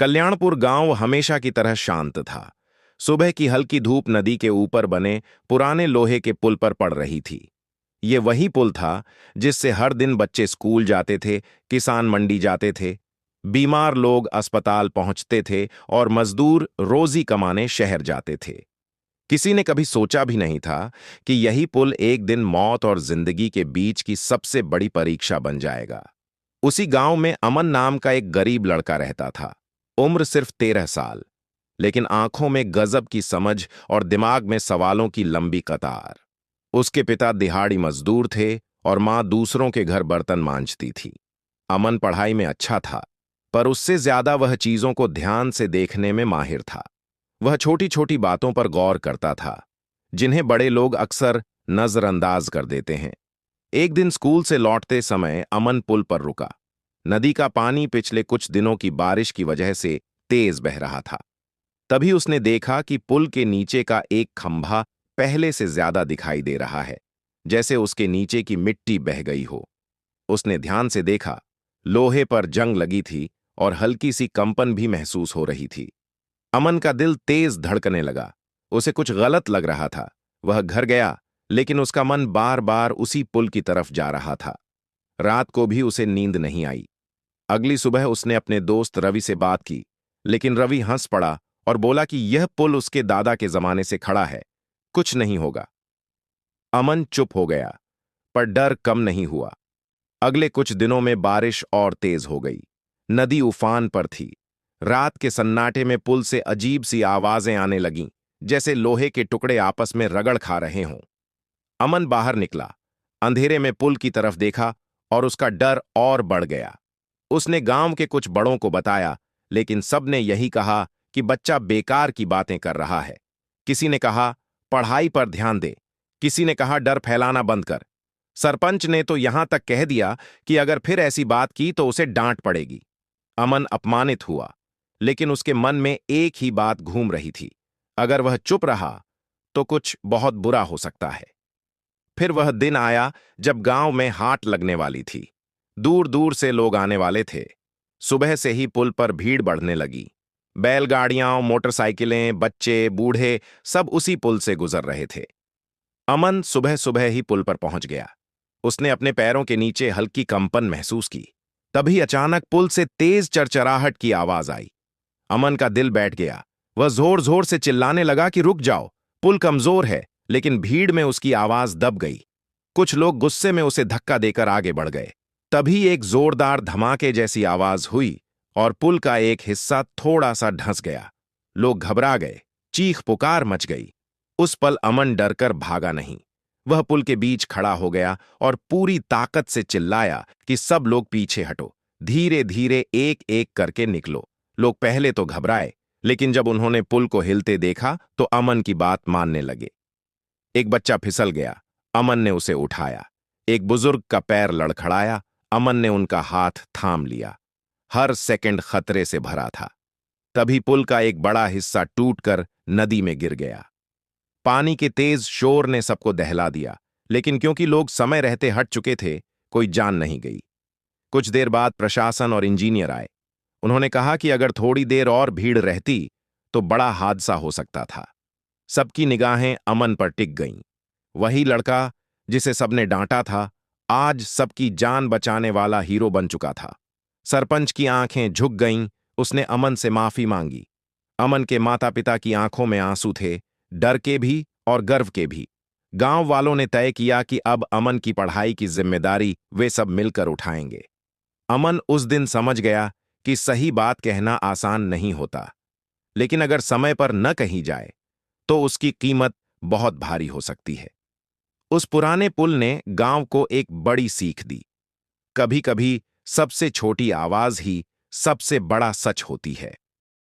कल्याणपुर गांव हमेशा की तरह शांत था। सुबह की हल्की धूप नदी के ऊपर बने पुराने लोहे के पुल पर पड़ रही थी। ये वही पुल था जिससे हर दिन बच्चे स्कूल जाते थे, किसान मंडी जाते थे, बीमार लोग अस्पताल पहुंचते थे और मजदूर रोजी कमाने शहर जाते थे। किसी ने कभी सोचा भी नहीं था कि यही पुल एक दिन मौत और जिंदगी के बीच की सबसे बड़ी परीक्षा बन जाएगा। उसी गांव में अमन नाम का एक गरीब लड़का रहता था। उम्र सिर्फ 13 साल, लेकिन आंखों में गजब की समझ और दिमाग में सवालों की लंबी कतार। उसके पिता दिहाड़ी मजदूर थे और मां दूसरों के घर बर्तन मांजती थी। अमन पढ़ाई में अच्छा था, पर उससे ज्यादा वह चीजों को ध्यान से देखने में माहिर था। वह छोटी छोटी बातों पर गौर करता था, जिन्हें बड़े लोग अक्सर नजरअंदाज कर देते हैं। एक दिन स्कूल से लौटते समय अमन पुल पर रुका। नदी का पानी पिछले कुछ दिनों की बारिश की वजह से तेज बह रहा था। तभी उसने देखा कि पुल के नीचे का एक खंभा पहले से ज्यादा दिखाई दे रहा है, जैसे उसके नीचे की मिट्टी बह गई हो। उसने ध्यान से देखा, लोहे पर जंग लगी थी और हल्की सी कंपन भी महसूस हो रही थी। अमन का दिल तेज धड़कने लगा। उसे कुछ गलत लग रहा था। वह घर गया, लेकिन उसका मन बार बार उसी पुल की तरफ जा रहा था। रात को भी उसे नींद नहीं आई। अगली सुबह उसने अपने दोस्त रवि से बात की, लेकिन रवि हंस पड़ा और बोला कि यह पुल उसके दादा के जमाने से खड़ा है, कुछ नहीं होगा। अमन चुप हो गया, पर डर कम नहीं हुआ। अगले कुछ दिनों में बारिश और तेज हो गई। नदी उफान पर थी। रात के सन्नाटे में पुल से अजीब सी आवाजें आने लगीं, जैसे लोहे के टुकड़े आपस में रगड़ खा रहे हों। अमन बाहर निकला, अंधेरे में पुल की तरफ देखा और उसका डर और बढ़ गया। उसने गांव के कुछ बड़ों को बताया, लेकिन सबने यही कहा कि बच्चा बेकार की बातें कर रहा है। किसी ने कहा पढ़ाई पर ध्यान दे, किसी ने कहा डर फैलाना बंद कर। सरपंच ने तो यहां तक कह दिया कि अगर फिर ऐसी बात की तो उसे डांट पड़ेगी। अमन अपमानित हुआ, लेकिन उसके मन में एक ही बात घूम रही थी, अगर वह चुप रहा तो कुछ बहुत बुरा हो सकता है। फिर वह दिन आया जब गांव में हाट लगने वाली थी। दूर दूर से लोग आने वाले थे। सुबह से ही पुल पर भीड़ बढ़ने लगी। बैलगाड़ियां, मोटरसाइकिलें, बच्चे, बूढ़े सब उसी पुल से गुजर रहे थे। अमन सुबह सुबह ही पुल पर पहुंच गया। उसने अपने पैरों के नीचे हल्की कंपन महसूस की। तभी अचानक पुल से तेज चरचराहट की आवाज आई। अमन का दिल बैठ गया। वह जोर जोर से चिल्लाने लगा कि रुक जाओ, पुल कमजोर है, लेकिन भीड़ में उसकी आवाज दब गई। कुछ लोग गुस्से में उसे धक्का देकर आगे बढ़ गए। तभी एक जोरदार धमाके जैसी आवाज हुई और पुल का एक हिस्सा थोड़ा सा धंस गया। लोग घबरा गए, चीख पुकार मच गई। उस पल अमन डरकर भागा नहीं। वह पुल के बीच खड़ा हो गया और पूरी ताकत से चिल्लाया कि सब लोग पीछे हटो, धीरे धीरे एक एक करके निकलो। लोग पहले तो घबराए, लेकिन जब उन्होंने पुल को हिलते देखा तो अमन की बात मानने लगे। एक बच्चा फिसल गया, अमन ने उसे उठाया। एक बुजुर्ग का पैर लड़खड़ाया, अमन ने उनका हाथ थाम लिया। हर सेकंड खतरे से भरा था। तभी पुल का एक बड़ा हिस्सा टूटकर नदी में गिर गया। पानी के तेज शोर ने सबको दहला दिया, लेकिन क्योंकि लोग समय रहते हट चुके थे, कोई जान नहीं गई। कुछ देर बाद प्रशासन और इंजीनियर आए। उन्होंने कहा कि अगर थोड़ी देर और भीड़ रहती तो बड़ा हादसा हो सकता था। सबकी निगाहें अमन पर टिक गईं। वही लड़का जिसे सबने डांटा था, आज सबकी जान बचाने वाला हीरो बन चुका था। सरपंच की आंखें झुक गईं। उसने अमन से माफी मांगी। अमन के माता पिता की आंखों में आंसू थे, डर के भी और गर्व के भी। गांव वालों ने तय किया कि अब अमन की पढ़ाई की जिम्मेदारी वे सब मिलकर उठाएंगे। अमन उस दिन समझ गया कि सही बात कहना आसान नहीं होता, लेकिन अगर समय पर न कही जाए तो उसकी कीमत बहुत भारी हो सकती है। उस पुराने पुल ने गांव को एक बड़ी सीख दी। कभी कभी सबसे छोटी आवाज ही सबसे बड़ा सच होती है।